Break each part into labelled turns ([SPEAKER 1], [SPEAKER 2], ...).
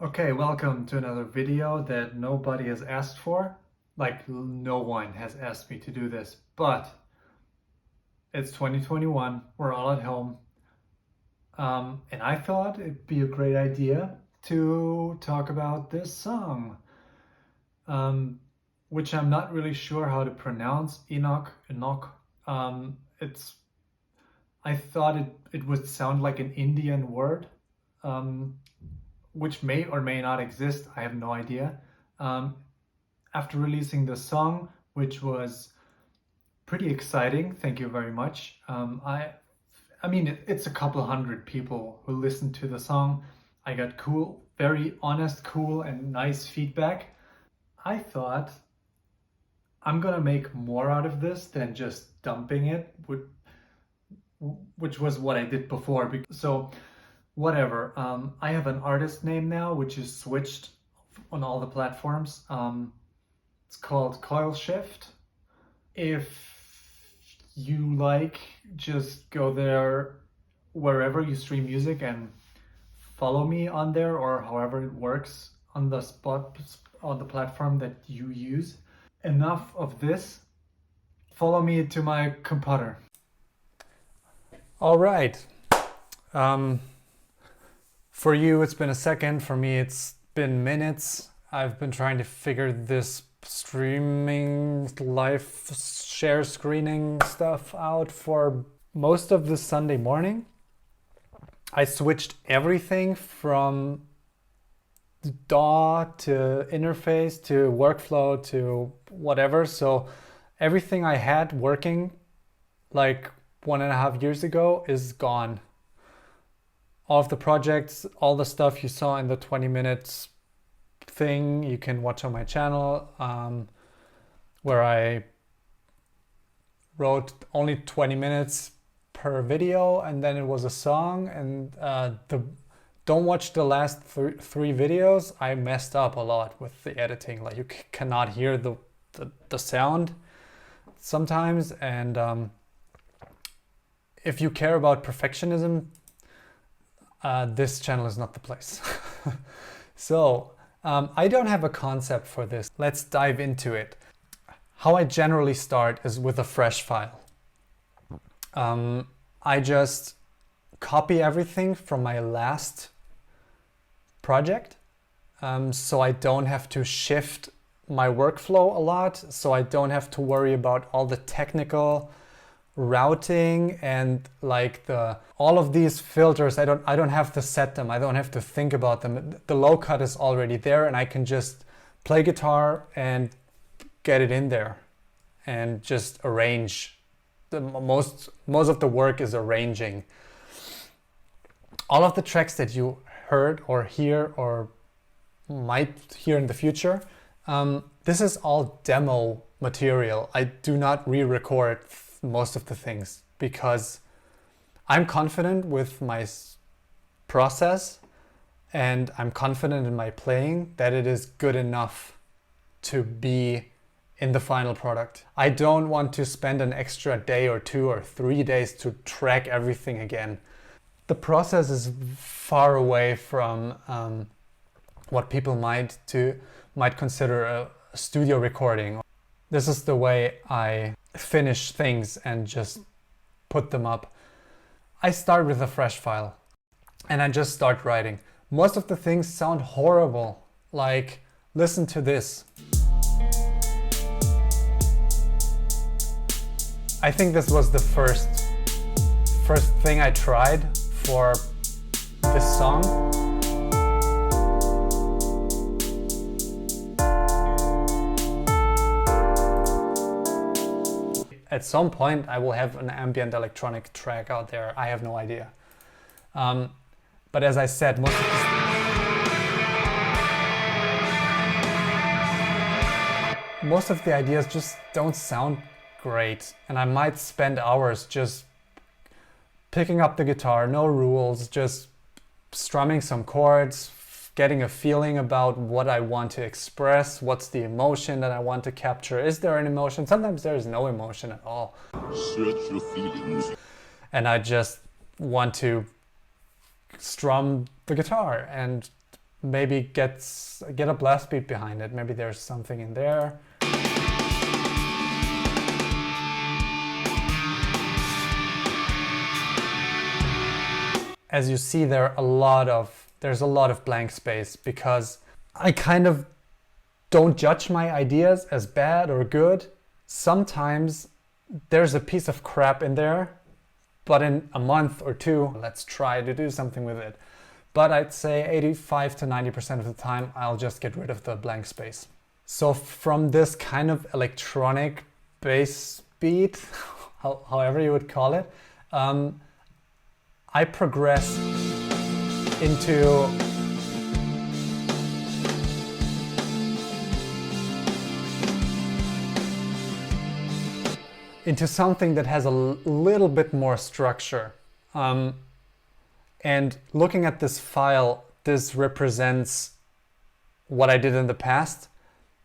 [SPEAKER 1] Okay, welcome to another video that nobody has asked for. Like, no one has asked me to do this, but it's 2021, we're all at home, and I thought it'd be a great idea to talk about this song, um, which I'm not really sure how to pronounce. Enoq. It's. I thought it would sound like an Indian word, um, which may or may not exist. I have no idea. Um, After releasing the song, which was pretty exciting, thank you very much. I mean, it's a couple hundred people who listened to the song. I got cool, very honest, cool, and nice feedback. I thought I'm gonna make more out of this than just dumping it, which was what I did before. So whatever. I have an artist name now, which is switched on all the platforms. It's called Coilshift. If you like, just go there wherever you stream music and follow me on there, or however it works on the spot on the platform that you use. Enough of this. Follow me to my computer. All right. For you, it's been a second. For me, it's been minutes. I've been trying to figure this streaming live share screening stuff out for most of this Sunday morning. I switched everything from DAW to interface to workflow to whatever. So everything I had working like 1.5 years ago is gone. All of the projects, all the stuff you saw in the 20 minutes thing you can watch on my channel, where I wrote only 20 minutes per video, and then it was a song. And don't watch the last three videos. I messed up a lot with the editing. Like, you cannot hear the sound sometimes. And if you care about perfectionism, this channel is not the place. So I don't have a concept for this. Let's dive into it. How I generally start is with a fresh file. I just copy everything from my last project, so I don't have to shift my workflow a lot, so I don't have to worry about all the technical routing and like all of these filters. I don't have to set them. I don't have to think about them. The low cut is already there, and I can just play guitar and get it in there and just arrange. Most of the work is arranging. All of the tracks that you heard or hear or might hear in the future, this is all demo material. I do not re-record most of the things because I'm confident with my process and I'm confident in my playing that it is good enough to be in the final product. I don't want to spend an extra day or 2 or 3 days to track everything again. The process is far away from what people might consider a studio recording. This is the way I finish things and just put them up. I start with a fresh file and I just start writing. Most of the things sound horrible. Like, listen to this. I think this was the first thing I tried for this song. At some point I will have an ambient electronic track out there. I have no idea. But as I said, most of the ideas just don't sound great, and I might spend hours just picking up the guitar, no rules, just strumming some chords, getting a feeling about what I want to express, what's the emotion that I want to capture. Is there an emotion? Sometimes there is no emotion at all. Search your feelings. And I just want to strum the guitar and maybe get a blast beat behind it. Maybe there's something in there. As you see, there's a lot of blank space because I kind of don't judge my ideas as bad or good. Sometimes there's a piece of crap in there, but in a month or two, let's try to do something with it. But I'd say 85 to 90% of the time, I'll just get rid of the blank space. So from this kind of electronic bass beat, however you would call it, I progress into something that has a little bit more structure. And looking at this file, this represents what I did in the past.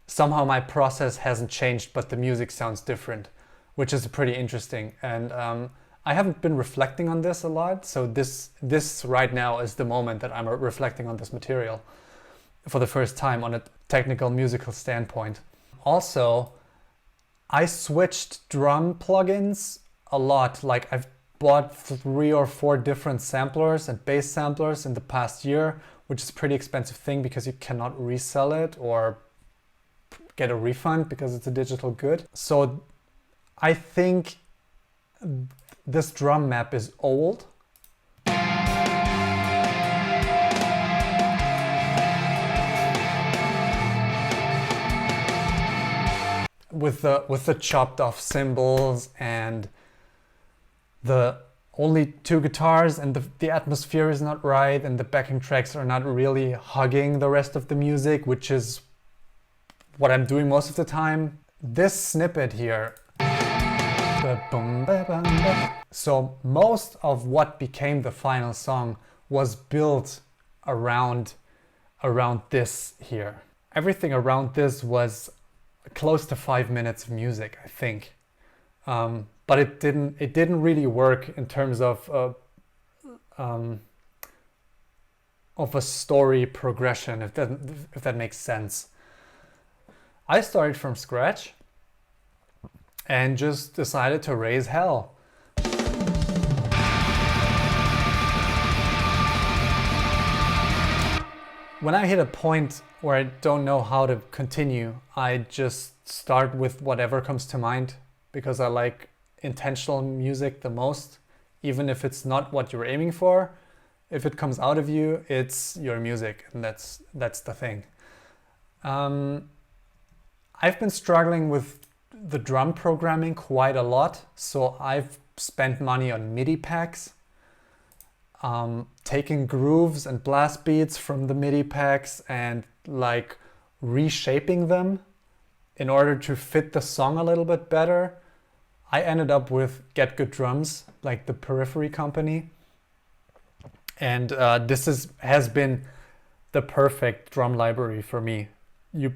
[SPEAKER 1] Somehow my process hasn't changed, but the music sounds different, which is pretty interesting. And I haven't been reflecting on this a lot, so this right now is the moment that I'm reflecting on this material for the first time on a technical musical standpoint. Also, I switched drum plugins a lot. Like I've bought 3 or 4 different samplers and bass samplers in the past year, which is a pretty expensive thing because you cannot resell it or get a refund because it's a digital good. So I think this drum map is old. With the chopped off cymbals and the only 2 guitars, and the atmosphere is not right, and the backing tracks are not really hugging the rest of the music, which is what I'm doing most of the time. This snippet here, so most of what became the final song was built around this here. Everything around this was close to 5 minutes of music, I think. But it didn't really work in terms of a story progression, if that makes sense. I started from scratch and just decided to raise hell. When I hit a point where I don't know how to continue, I just start with whatever comes to mind, because I like intentional music the most. Even if it's not what you're aiming for, if it comes out of you, it's your music, and that's the thing. I've been struggling with the drum programming quite a lot, so I've spent money on MIDI packs, taking grooves and blast beats from the MIDI packs and like reshaping them in order to fit the song a little bit better. I ended up with Get Good Drums, like the Periphery company, and this has been the perfect drum library for me. You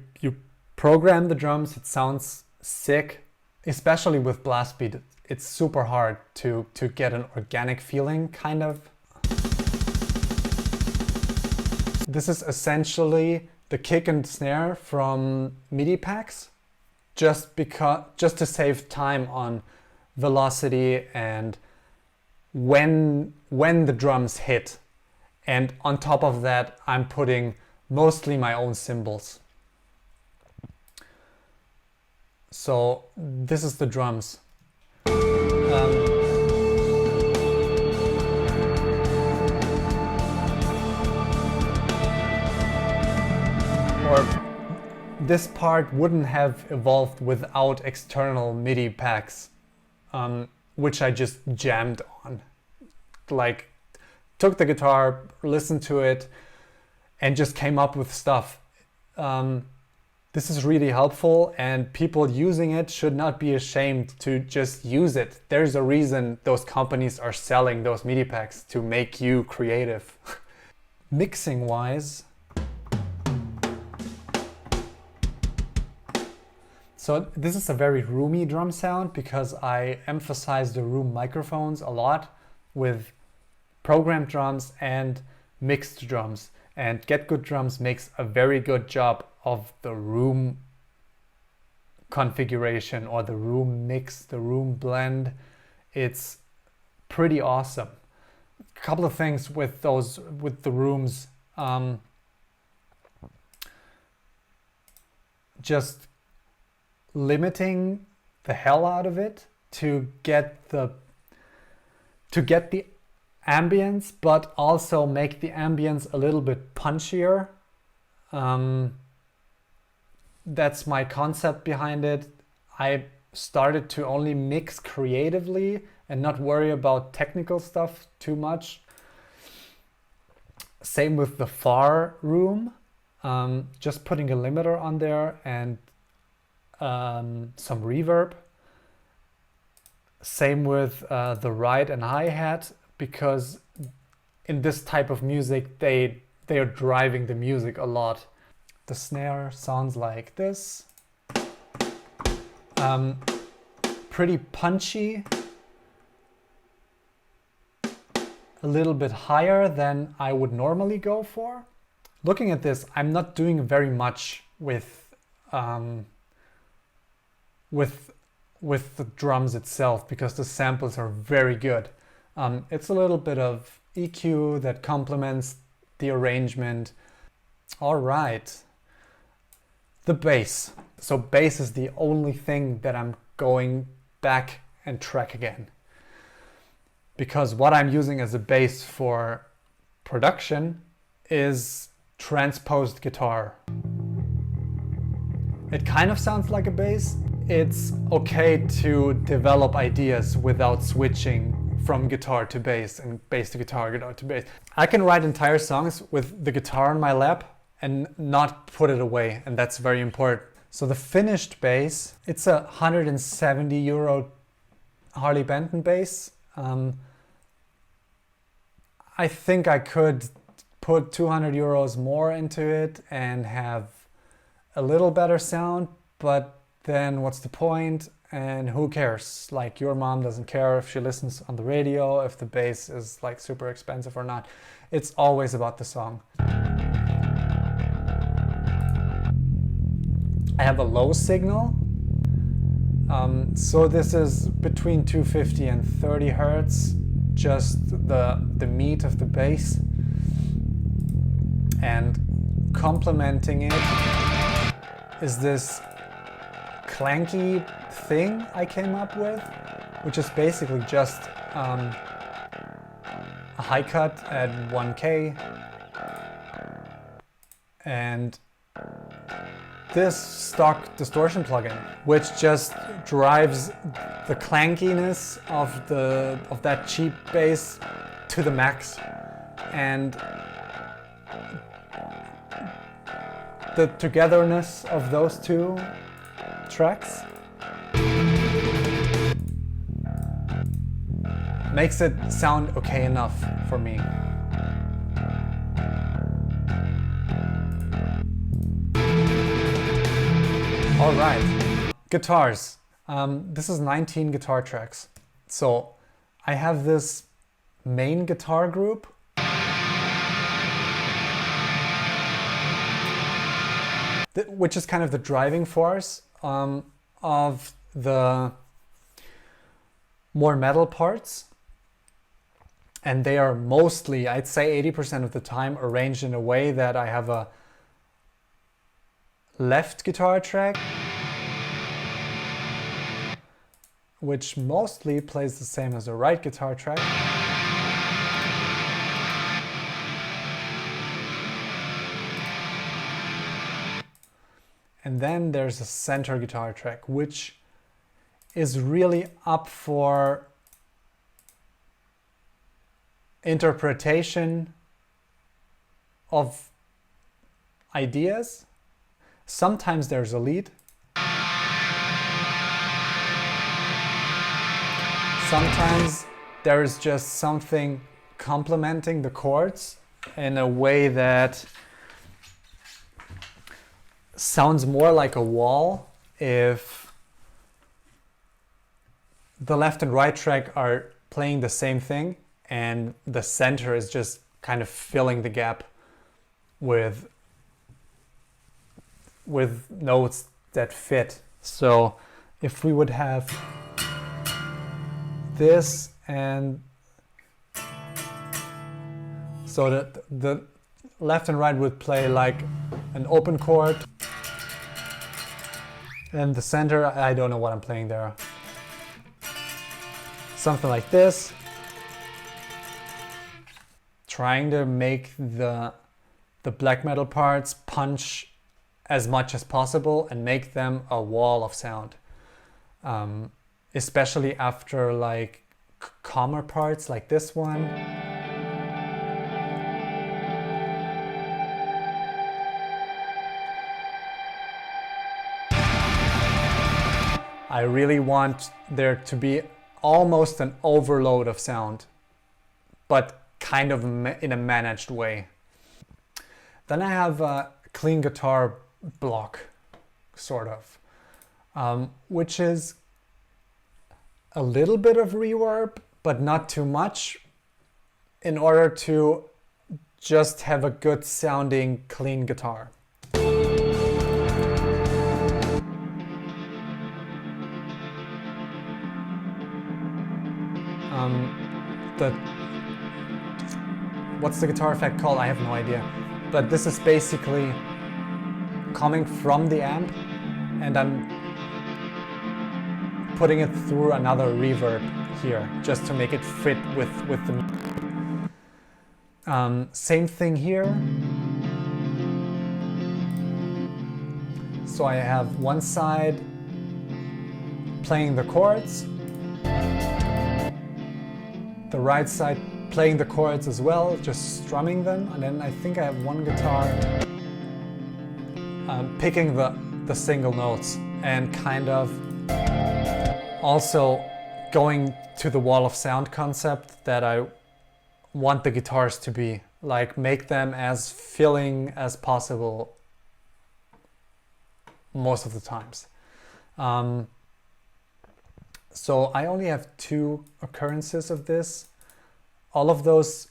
[SPEAKER 1] program the drums, it sounds sick, especially with blast beat. It's super hard to get an organic feeling, kind of. This is essentially the kick and snare from MIDI packs, just to save time on velocity and when the drums hit. And on top of that, I'm putting mostly my own cymbals. So this is the drums. Or this part wouldn't have evolved without external MIDI packs, which I just jammed on. Like, took the guitar, listened to it, and just came up with stuff. This is really helpful, and people using it should not be ashamed to just use it. There's a reason those companies are selling those MIDI packs, to make you creative. Mixing wise, so this is a very roomy drum sound because I emphasize the room microphones a lot with programmed drums and mixed drums. And Get Good Drums makes a very good job of the room configuration or the room mix, the room blend. It's pretty awesome. A couple of things with the rooms. Just limiting the hell out of it to get the ambience, but also make the ambience a little bit punchier. That's my concept behind it. I started to only mix creatively and not worry about technical stuff too much. Same with the far room. Just putting a limiter on there and some reverb. Same with the ride and hi-hat, because in this type of music they are driving the music a lot. The snare sounds like this. Pretty punchy. A little bit higher than I would normally go for. Looking at this, I'm not doing very much with the drums itself, because the samples are very good. It's a little bit of EQ that complements the arrangement. All right, the bass. So bass is the only thing that I'm going back and track again, because what I'm using as a bass for production is transposed guitar. It kind of sounds like a bass. It's okay to develop ideas without switching from guitar to bass and bass to guitar, guitar to bass. I can write entire songs with the guitar on my lap and not put it away, and that's very important. So the finished bass, it's a €170 Harley Benton bass. I think I could put €200 more into it and have a little better sound, but then what's the point? And who cares? Like, your mom doesn't care if she listens on the radio, if the bass is like super expensive or not. It's always about the song. I have a low signal. So this is between 250 and 30 Hertz, just the meat of the bass. And complementing it is this clanky thing I came up with, which is basically just a high cut at 1K and this stock distortion plugin, which just drives the clankiness of that cheap bass to the max, and the togetherness of those two tracks makes it sound okay enough for me. All right, guitars. This is 19 guitar tracks. So I have this main guitar group. Which is kind of the driving force of the more metal parts. And they are mostly, I'd say 80% of the time, arranged in a way that I have a left guitar track, which mostly plays the same as a right guitar track. And then there's a center guitar track, which is really up for interpretation of ideas. Sometimes there's a lead. Sometimes there is just something complementing the chords in a way that sounds more like a wall if the left and right track are playing the same thing and the center is just kind of filling the gap with notes that fit. So if we would have this, and so that the left and right would play like an open chord, and the center, I don't know what I'm playing there. Something like this. Trying to make the black metal parts punch as much as possible and make them a wall of sound. Especially after like calmer parts like this one. I really want there to be almost an overload of sound, but kind of in a managed way. Then I have a clean guitar block, sort of, which is a little bit of reverb, but not too much, in order to just have a good sounding clean guitar. What's the guitar effect called? I have no idea. But this is basically coming from the amp, and I'm putting it through another reverb here, just to make it fit with the same thing here. So I have one side playing the chords, the right side playing the chords as well, just strumming them, and then I think I have one guitar picking the single notes and kind of also going to the wall of sound concept that I want the guitars to be, like make them as filling as possible most of the times. So I only have 2 occurrences of this. All of those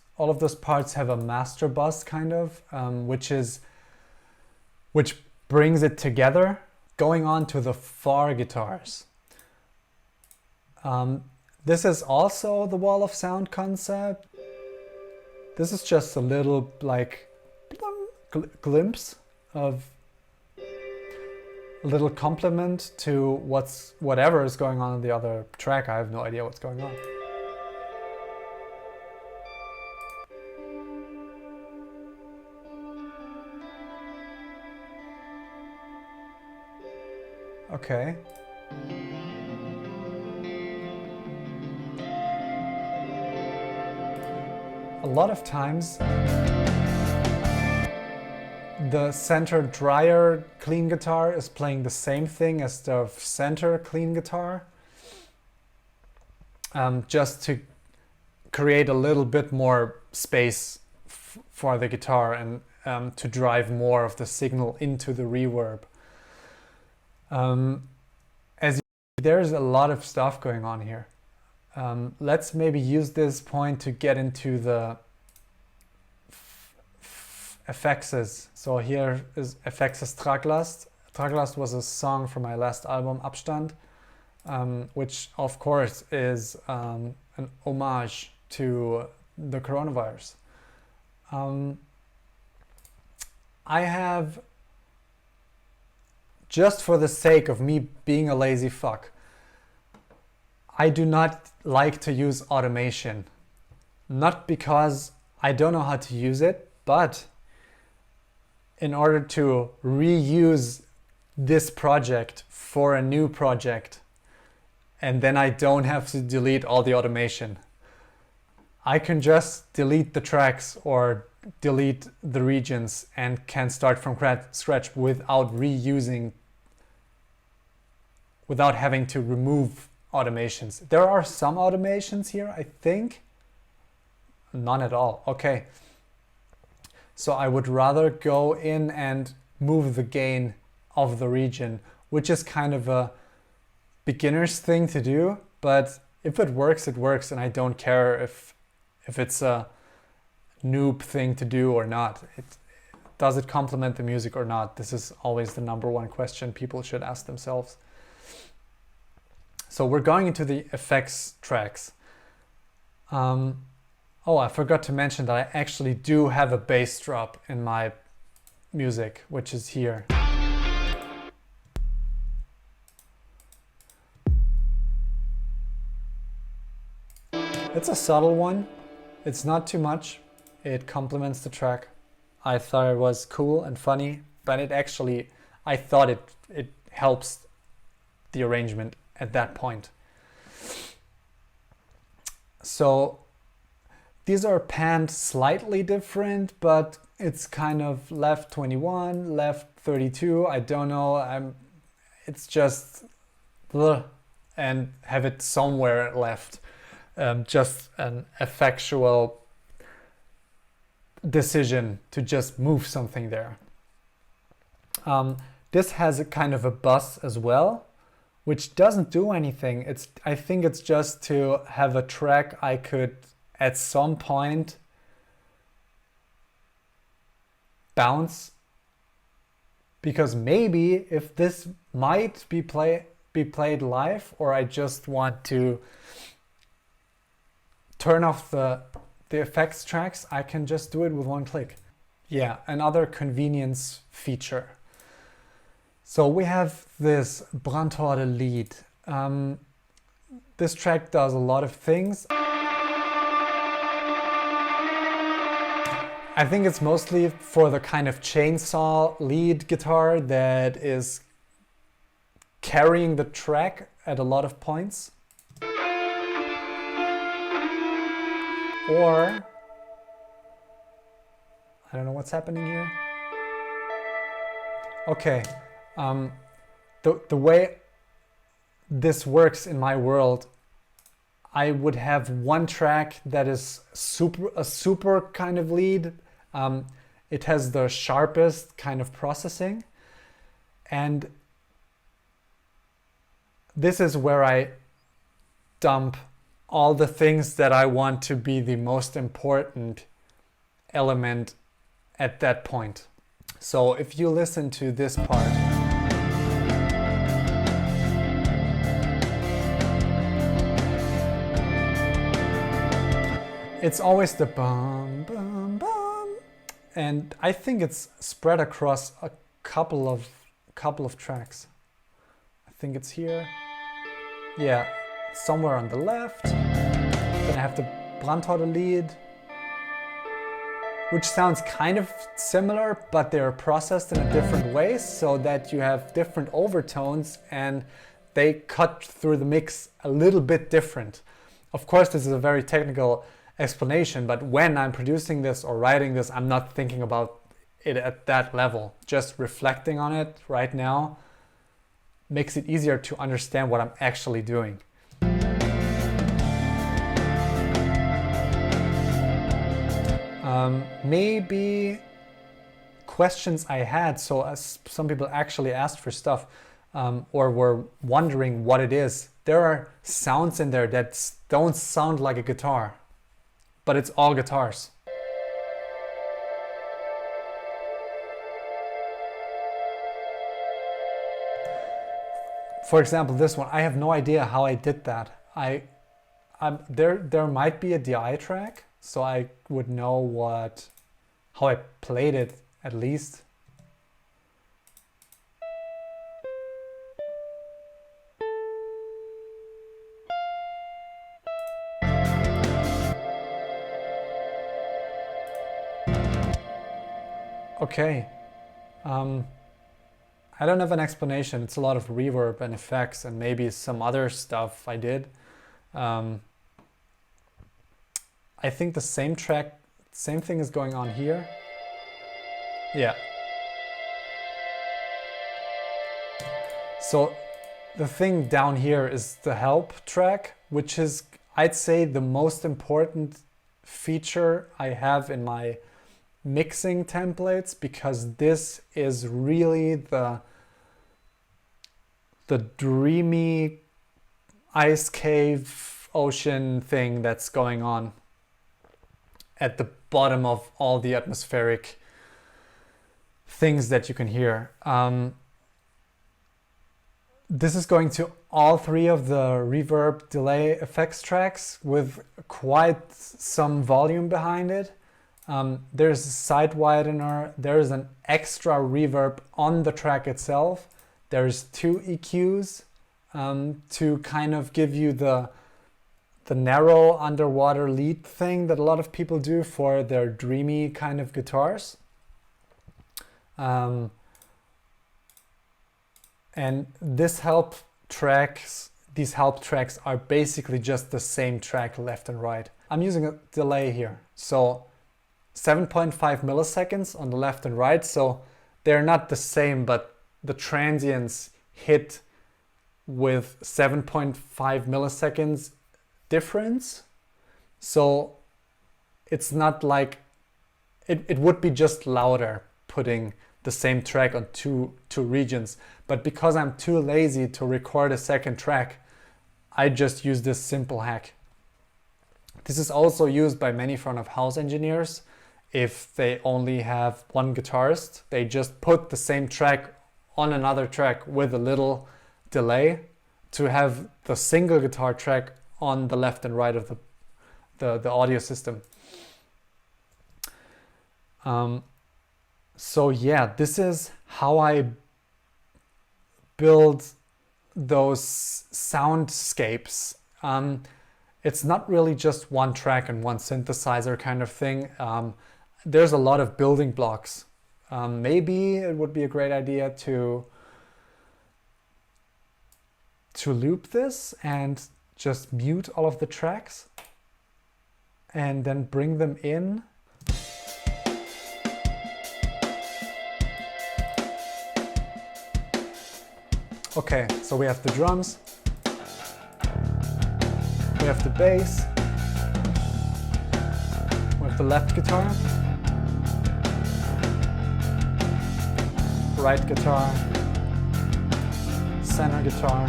[SPEAKER 1] parts have a master bus kind of, which brings it together. Going on to the far guitars. This is also the wall of sound concept. This is just a little like glimpse of a little complement to whatever is going on in the other track. I have no idea what's going on. Okay. A lot of times the center drier clean guitar is playing the same thing as the center clean guitar, just to create a little bit more space for the guitar and to drive more of the signal into the reverb. There's a lot of stuff going on here. Let's maybe use this point to get into the effects. So here is effects Traglast. Traglast was a song from my last album, Abstand, which of course is an homage to the coronavirus. I have, just for the sake of me being a lazy fuck, I do not like to use automation. Not because I don't know how to use it, but in order to reuse this project for a new project, and then I don't have to delete all the automation. I can just delete the tracks or delete the regions and can start from scratch without reusing, without having to remove automations. There are some automations here, I think. None at all. Okay. So I would rather go in and move the gain of the region, which is kind of a beginner's thing to do, but if it works, it works, and I don't care if it's a noob thing to do or not. does it complement the music or not? This is always the number one question people should ask themselves. So we're going into the effects tracks. Oh, I forgot to mention that I actually do have a bass drop in my music, which is here. It's a subtle one. It's not too much. It complements the track. I thought it was cool and funny, but it actually, I thought it helps the arrangement at that point. So these are panned slightly different, but it's kind of left 21, left 32. I don't know. It's just and have it somewhere left. Just an effectual decision to just move something there. This has a kind of a buzz as well, which doesn't do anything. I think it's just to have a track I could at some point bounce, because maybe if this might be played live, or I just want to turn off the effects tracks, I can just do it with one click. Yeah, another convenience feature. So we have this Brandhorde lead. This track does a lot of things. I think it's mostly for the kind of chainsaw lead guitar that is carrying the track at a lot of points. Or, I don't know what's happening here. Okay, the way this works in my world, I would have one track that is a super kind of lead. It has the sharpest kind of processing, and this is where I dump all the things that I want to be the most important element at that point. So if you listen to this part, it's always the bum, bum, bum. And I think it's spread across a couple of tracks. I think it's here. Yeah, somewhere on the left. Then I have the Brandhorde lead, which sounds kind of similar, but they're processed in a different way so that you have different overtones and they cut through the mix a little bit different. Of course, this is a very technical explanation, but when I'm producing this or writing this, I'm not thinking about it at that level. Just reflecting on it right now makes it easier to understand what I'm actually doing. Maybe questions I had, so as some people actually asked for stuff or were wondering what it is. There are sounds in there that don't sound like a guitar, but it's all guitars. For example, this one, I have no idea how I did that. There might be a DI track, so I would know how I played it at least. Okay. I don't have an explanation. It's a lot of reverb and effects and maybe some other stuff I did. I think the same thing is going on here. Yeah. So the thing down here is the help track, which is, I'd say, the most important feature I have in my mixing templates, because this is really the dreamy ice cave ocean thing that's going on at the bottom of all the atmospheric things that you can hear. This is going to all 3 of the reverb delay effects tracks with quite some volume behind it. There's a side widener, there's an extra reverb on the track itself. There's 2 EQs to kind of give you the narrow underwater lead thing that a lot of people do for their dreamy kind of guitars. And these help tracks are basically just the same track left and right. I'm using a delay here, so 7.5 milliseconds on the left and right, so they're not the same, but the transients hit with 7.5 milliseconds difference. So it's not like it would be just louder putting the same track on two regions, but because I'm too lazy to record a second track, I just use this simple hack. This is also used by many front of house engineers. If they only have one guitarist, they just put the same track on another track with a little delay to have the single guitar track on the left and right of the audio system. So yeah, this is how I build those soundscapes. It's not really just one track and one synthesizer kind of thing. There's a lot of building blocks. Maybe it would be a great idea to loop this and just mute all of the tracks and then bring them in. Okay, so we have the drums, we have the bass, we have the left guitar, right guitar, center guitar,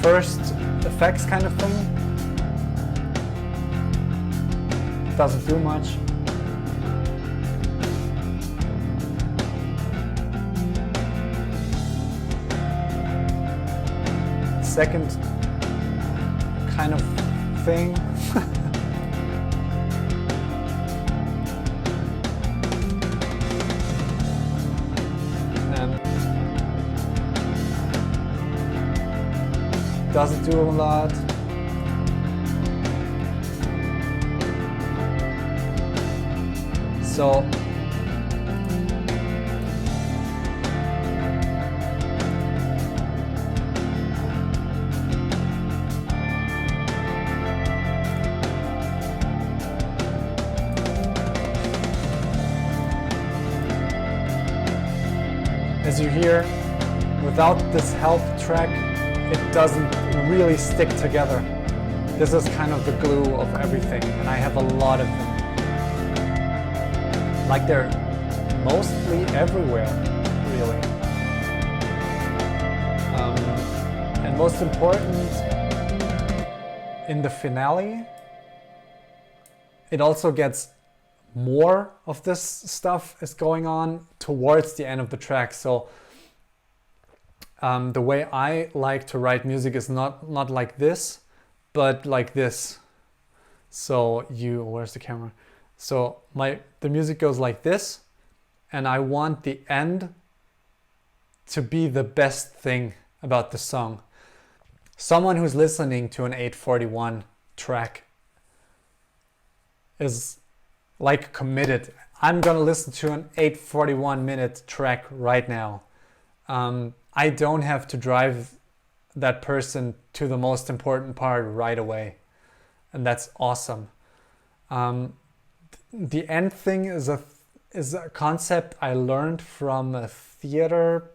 [SPEAKER 1] first effects kind of thing. Doesn't do much. Second kind of thing. And doesn't do a lot. So as you hear, without this help track, it doesn't really stick together. This is kind of the glue of everything, and I have a lot of them. Like they're mostly everywhere, really. And most important, in the finale, it also gets more of this stuff is going on towards the end of the track. So the way I like to write music is not like this, but like this. So where's the camera? So the music goes like this, and I want the end to be the best thing about the song. Someone who's listening to an 841 track is like committed. I'm gonna listen to an 841 minute track right now. I don't have to drive that person to the most important part right away, and that's awesome. The end thing is a concept I learned from a theater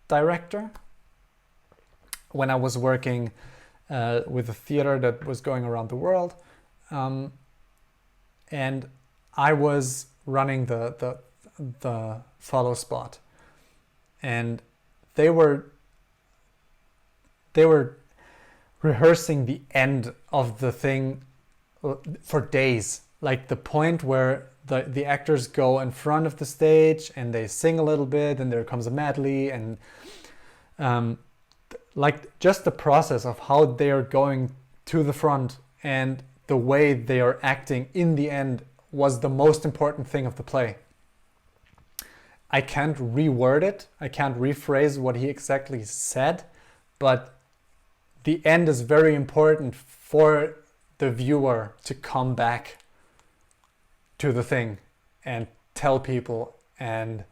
[SPEAKER 1] director when I was working with a theater that was going around the world. And I was running the follow spot, and they were rehearsing the end of the thing for days, like the point where the actors go in front of the stage and they sing a little bit, and there comes a medley, and like just the process of how they are going to the front and the way they are acting in the end was the most important thing of the play. I can't reword it, I can't rephrase what he exactly said, but the end is very important for the viewer to come back to the thing and tell people and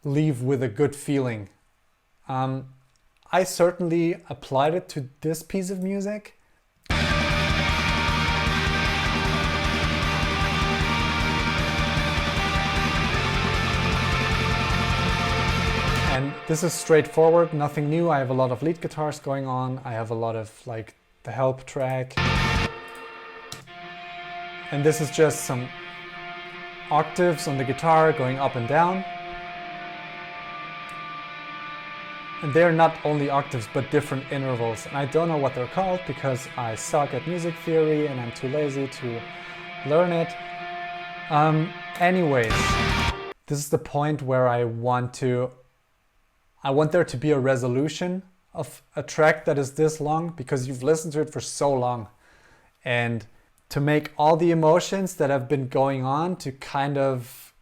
[SPEAKER 1] leave with a good feeling. I certainly applied it to this piece of music. And this is straightforward, nothing new. I have a lot of lead guitars going on. I have a lot of like the help track. And this is just some octaves on the guitar going up and down. And they're not only octaves, but different intervals. And I don't know what they're called because I suck at music theory and I'm too lazy to learn it. Anyways, this is the point where I want there to be a resolution of a track that is this long, because you've listened to it for so long. And to make all the emotions that have been going on to kind of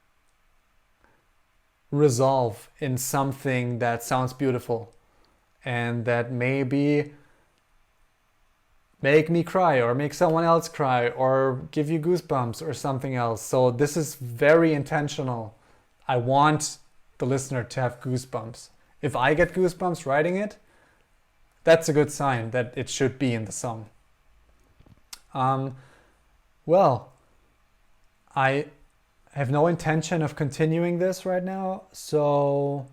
[SPEAKER 1] resolve in something that sounds beautiful and that maybe make me cry or make someone else cry or give you goosebumps or something else. So this is very intentional. I want the listener to have goosebumps. If I get goosebumps writing it, that's a good sign that it should be in the song. Well, I have no intention of continuing this right now, so